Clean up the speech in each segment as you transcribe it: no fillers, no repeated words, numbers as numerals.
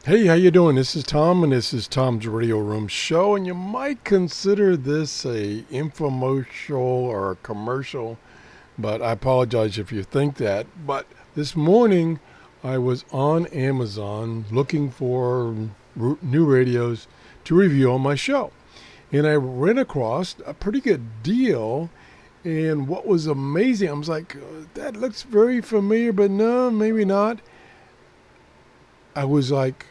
Hey, how you doing? This is Tom, and this is Tom's Radio Room Show, and you might consider this a infomercial or a commercial, but I apologize if you think that. But this morning, I was on Amazon looking for new radios to review on my show, and I ran across a pretty good deal. And what was amazing, I was like, that looks very familiar, but no, maybe not. I was like,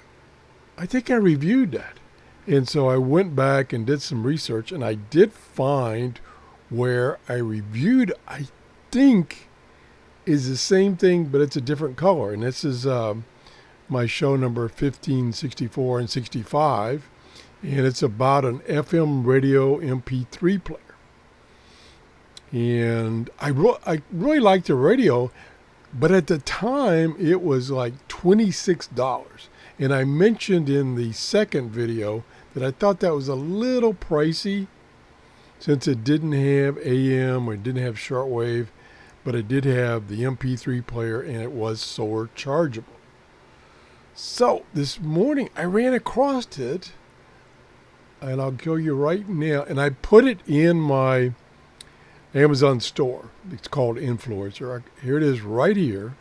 I think I reviewed that. And so I went back and did some research, and I did find where I reviewed, I think, is the same thing, but it's a different color. And this is my show number 15, 64, and 65. And it's about an FM radio MP3 player. And I really liked the radio, but at the time it was like $26. And I mentioned in the second video that I thought that was a little pricey since it didn't have AM or it didn't have shortwave, but it did have the MP3 player and it was solar chargeable. So this morning I ran across it, and I'll show you right now, and I put it in my Amazon store. It's called Influencer. Here it is right here.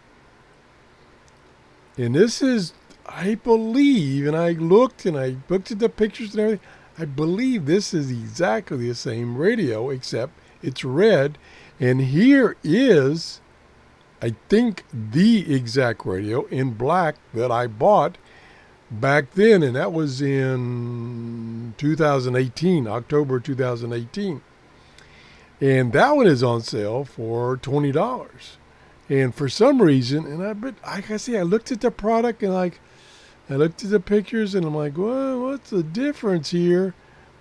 And this is, I believe, and I looked at the pictures and everything, I believe this is exactly the same radio, except it's red. And here is, I think, the exact radio in black that I bought back then, and that was in 2018, October 2018. And that one is on sale for $20. And for some reason, I looked at the product and I looked at the pictures and I'm like, well, what's the difference here?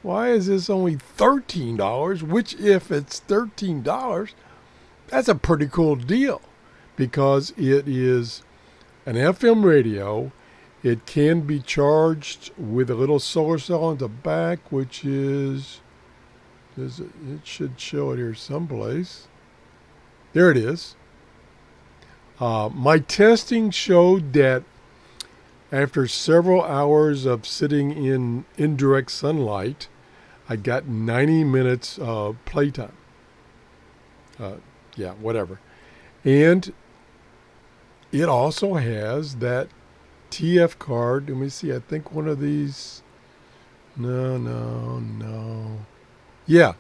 Why is this only $13? Which, if it's $13, that's a pretty cool deal because it is an FM radio. It can be charged with a little solar cell on the back, which is, it should show it here someplace. There it is. My testing showed that after several hours of sitting in indirect sunlight, I got 90 minutes of playtime. Whatever. And it also has that TF card. Let me see. I think one of these. No. Yeah,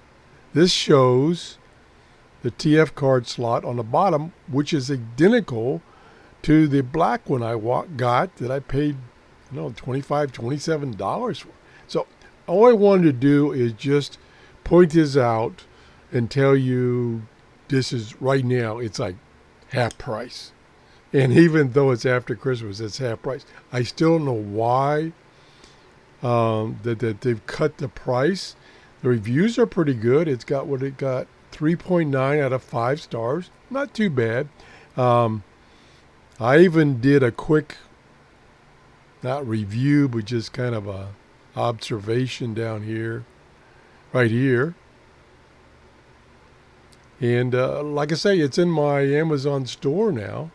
this shows the TF card slot on the bottom, which is identical to the black one I got that I paid, $25, $27 for. So all I wanted to do is just point this out and tell you this is right now, it's like half price. And even though it's after Christmas, it's half price. I still don't know why that they've cut the price. The reviews are pretty good. It's got 3.9 out of 5 stars. Not too bad. I even did a quick, not review, but just kind of a observation down here, right here. And like I say, it's in my Amazon store now.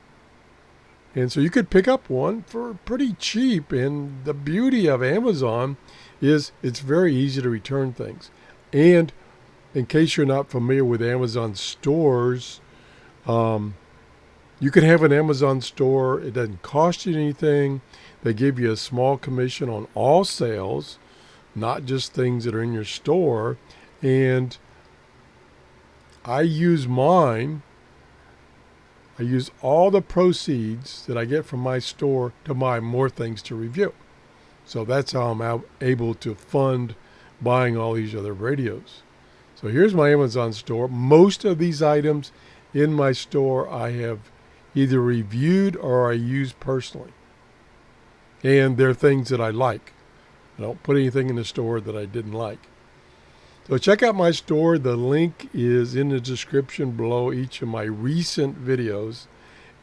And so you could pick up one for pretty cheap. And the beauty of Amazon is it's very easy to return things. And in case you're not familiar with Amazon stores, you can have an Amazon store. It doesn't cost you anything. They give you a small commission on all sales, not just things that are in your store. And I use mine. I use all the proceeds that I get from my store to buy more things to review. So that's how I'm able to fund buying all these other radios. So here's my Amazon store. Most of these items in my store I have either reviewed or I use personally. And they're things that I like. I don't put anything in the store that I didn't like. So check out my store. The link is in the description below each of my recent videos.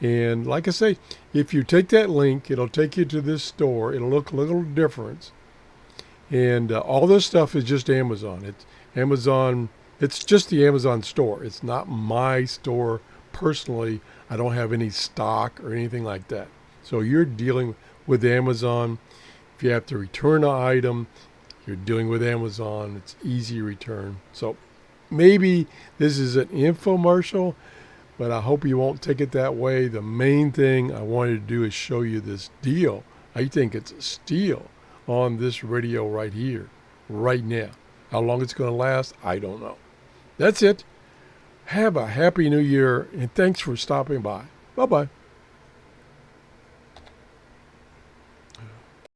And like I say, if you take that link, it'll take you to this store. It'll look a little different. And all this stuff is just Amazon. It's Amazon. It's just the Amazon store. It's not my store personally. I don't have any stock or anything like that. So you're dealing with Amazon. If you have to return an item, you're dealing with Amazon. It's easy return. So maybe this is an infomercial, but I hope you won't take it that way. The main thing I wanted to do is show you this deal. I think it's a steal on this radio right here, right now. How long it's going to last, I don't know. That's it. Have a happy new year, and thanks for stopping by. Bye-bye.